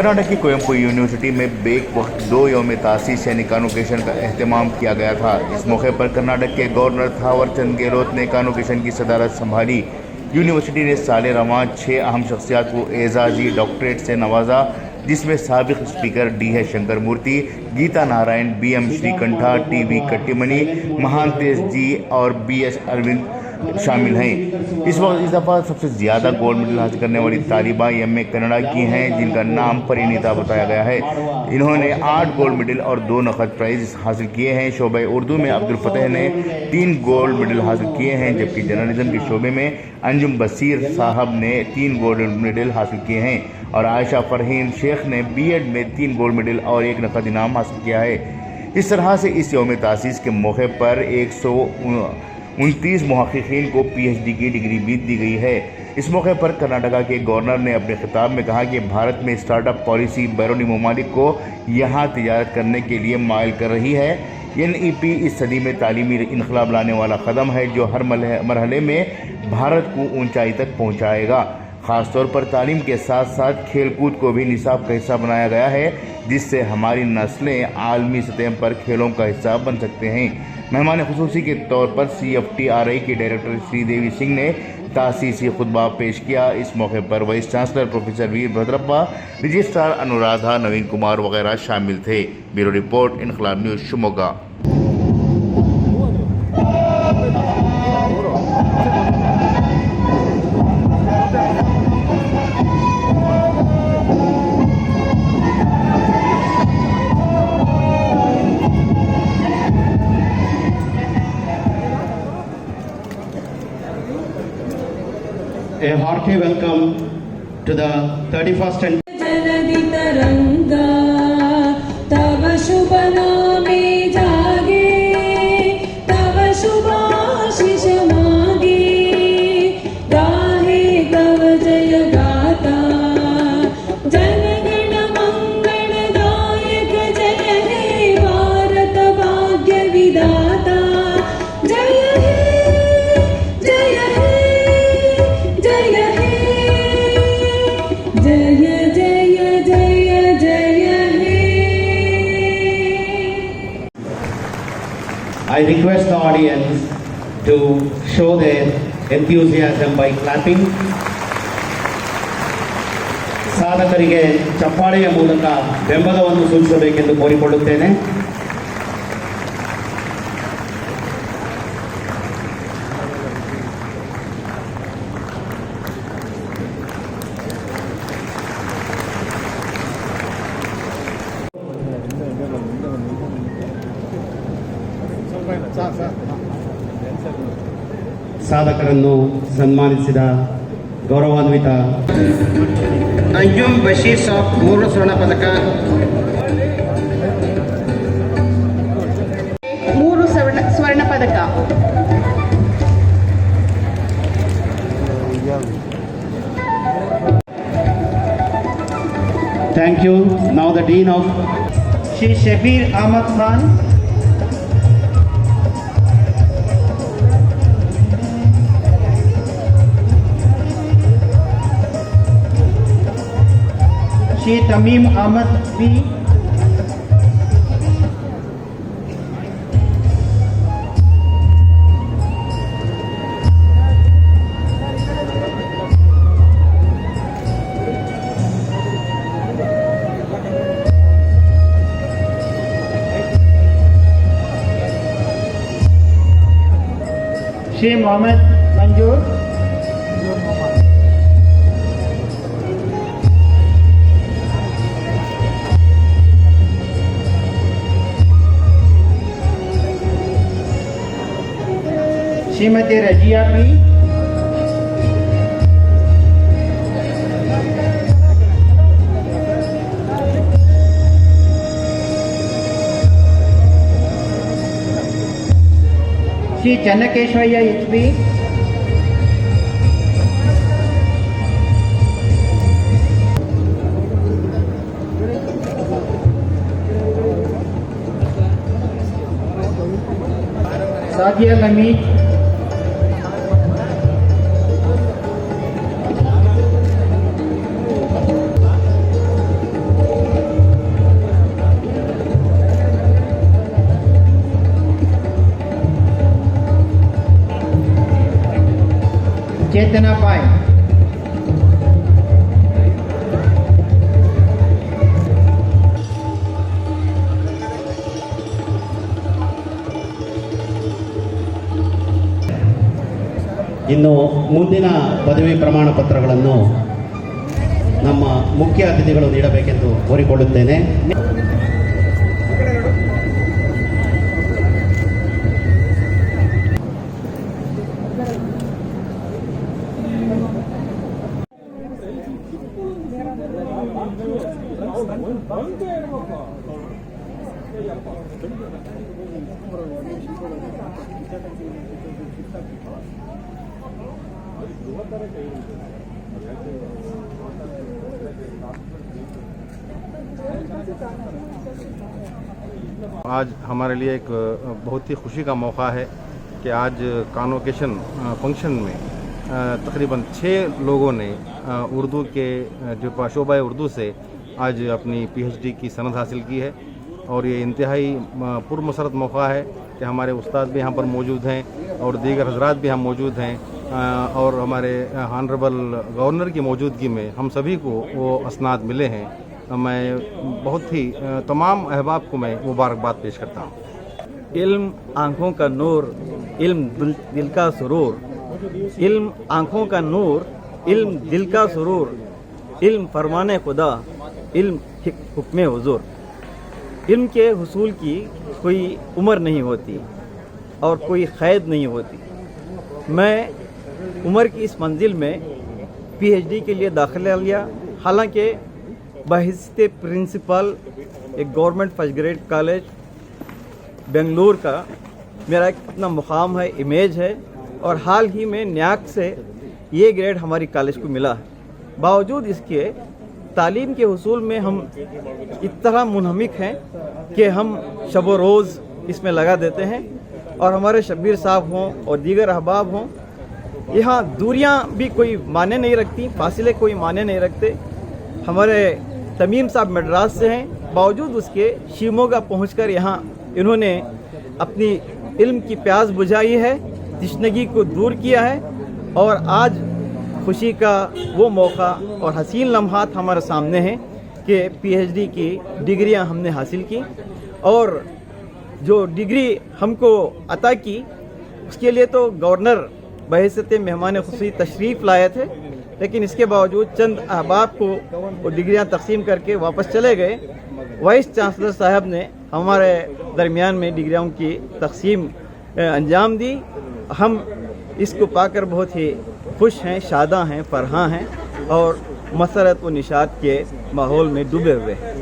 कर्नाटक की कोयम्बटूर यूनिवर्सिटी में बेक वक्त 2 यौम तासीस यानी कॉन्वोकेशन का एहतमाम किया गया था। इस मौके पर कर्नाटक के गवर्नर थावरचंद गहलोत ने कॉन्वोकेशन की सदारत संभाली। यूनिवर्सिटी ने साले रवां 6 अहम शख्सियात को एजाजी डॉक्टरेट से नवाजा, जिसमें साबिक स्पीकर डी शंकर मूर्ति, गीता नारायण, BM श्रीकंठा, TV कट्टीमणि, महांतेश जी और BS अरविंद शामिल हैं। इस वक्त इस दफ़ा सबसे ज़्यादा गोल्ड मेडल हासिल करने वाली तालिबा MA कन्नड़ा की हैं, जिनका नाम परिणीता बताया गया है। इन्होंने 8 गोल्ड मेडल और 2 नकद प्राइज हासिल किए हैं। शोबे उर्दू में अब्दुल फतेह ने 3 गोल्ड मेडल हासिल किए हैं, जबकि जर्नलिज्म के शोबे में अंजुम बशीर साहब ने 3 गोल्ड मेडल हासिल किए हैं और आयशा फरहीन शेख ने B.Ed में 3 गोल्ड मेडल और 1 नकद इनाम हासिल किया है। इस तरह से इस यौम तासीस के मौके पर 129 मुहक्किकीन को PhD की डिग्री भी दी गई है। इस मौके पर कर्नाटका के गवर्नर ने अपने खिताब में कहा कि भारत में स्टार्टअप पॉलिसी बैरूनी ममालिक को यहाँ तिजारत करने के लिए माइल कर रही है। NEP इस सदी में तालीमी इनकलाब लाने वाला कदम है, जो हर मरहले में भारत को ऊंचाई तक पहुँचाएगा। ख़ासतौर पर तालीम के साथ साथ खेल कूद को भी निसाब का हिस्सा बनाया गया है, जिससे हमारी नस्लें आलमी सतह पर खेलों का हिस्सा बन सकते हैं। मेहमान खुसूसी के तौर पर CFTRI की डायरेक्टर श्रीदेवी सिंह ने तासीसी खुतबा पेश किया। इस मौके पर वाइस चांसलर प्रोफेसर वीर भद्रप्पा, रजिस्ट्रार अनुराधा, नवीन कुमार वगैरह शामिल थे। ब्यूरो रिपोर्ट, इनकलाब news, Shimoga. A hearty welcome to the 31st and जलधि तरंगा तव शुभ नामे जागे, तव शुभाशीष मागे, गाहे तव जय गाता, जनगण मंगल दायक जय हे भारत भाग्य विधाता। जय हे जय हे जय हे जय जय जय जय हे। I request the audience to show their enthusiasm by clapping. ಸಾಧಕರಿಗೆ ಚಪ್ಪಾಳೆಯ ಮೂಲಕ ಬೆಂಬಲವನ್ನು ಸೂಚಿಸಬೇಕೆಂದು ಕೋರಿಕೊಳ್ಳುತ್ತೇನೆ. ಸಾಧಕರನ್ನು ಸನ್ಮಾನಿಸಿದ ಗೌರವಾನ್ವಿತ ಅಂಜುಮ್ ಬಶೀರ್ ಸಾಬ್ 3 ಸ್ವರ್ಣ ಪದಕ, 3 ಸ್ವರ್ಣ ಪದಕ. Thank you. Now the Dean of Shri Shabir Ahmad Khan, Shri Tamim Ahmad B, Shri Mohammed Manjoor, Shrimati Rajia P, Shri Channakeshwaya HB, Sadia Lamid, चेतना पाए। ಇನ್ನು ಮುಂದಿನ ಪದವಿ ಪ್ರಮಾಣ ಪತ್ರಗಳನ್ನು ನಮ್ಮ ಮುಖ್ಯ ಅತಿಥಿಗಳು ನೀಡಬೇಕೆಂದು ಕೋರಿಕೊಳ್ಳುತ್ತೇನೆ. आज हमारे लिए एक बहुत ही खुशी का मौका है कि आज कॉन्वोकेशन फंक्शन में तकरीबन 6 लोगों ने उर्दू के जो शोबा उर्दू से आज अपनी पीएचडी की सनद हासिल की है और ये इंतहाई पुरमसरत मौका है कि हमारे उस्ताद भी यहाँ पर मौजूद हैं और दीगर हजरात भी यहाँ मौजूद हैं और हमारे ऑनरेबल गवर्नर की मौजूदगी में हम सभी को वो असनाद मिले हैं। मैं बहुत ही तमाम अहबाब को मैं मुबारकबाद पेश करता हूँ। इल्म आँखों का नूर, इल्म दिल का सुरूर, इल्म आँखों का नूर, इल्म दिल का सुरूर, इल्म फरमाने खुदा, इल्म हुक्म हुजूर। इल्म के हुसूल की कोई उम्र नहीं होती और कोई क़ैद नहीं होती। मैं उम्र की इस मंजिल में पीएचडी के लिए दाखिला लिया, हालांकि बहैसियत प्रिंसिपल एक government first grade college Bengaluru का मेरा एक अपना मुकाम है, इमेज है और हाल ही में न्याक से ये ग्रेड हमारी कॉलेज को मिला है। बावजूद इसके तालीम के हुसूल में हम इस तरह मुनहमिक हैं कि हम शब व रोज़ इसमें लगा देते हैं और हमारे शब्बीर साहब हों और दीगर अहबाब हों, यहाँ दूरियाँ भी कोई माने नहीं रखती, फासले कोई माने नहीं रखते। हमारे तमीम साहब मद्रास से हैं, बावजूद उसके शिमोगा पहुंचकर यहाँ इन्होंने अपनी इल्म की प्यास बुझाई है, तशनगी को दूर किया है और आज खुशी का वो मौका और हसीन लम्हात हमारे सामने हैं कि पीएचडी की डिग्रियां हमने हासिल की और जो डिग्री हमको अता की उसके लिए तो गवर्नर बहैसियत मेहमान खुसूसी तशरीफ़ लाए थे, लेकिन इसके बावजूद चंद अहबाब को वो डिग्रियां तकसीम करके वापस चले गए। वाइस चांसलर साहब ने हमारे दरमियान में डिग्रियों की तकसीम अंजाम दी। हम इसको पाकर बहुत ही खुश हैं, शादा हैं, फरहां हैं और मसरत व निशात के माहौल में डूबे हुए हैं।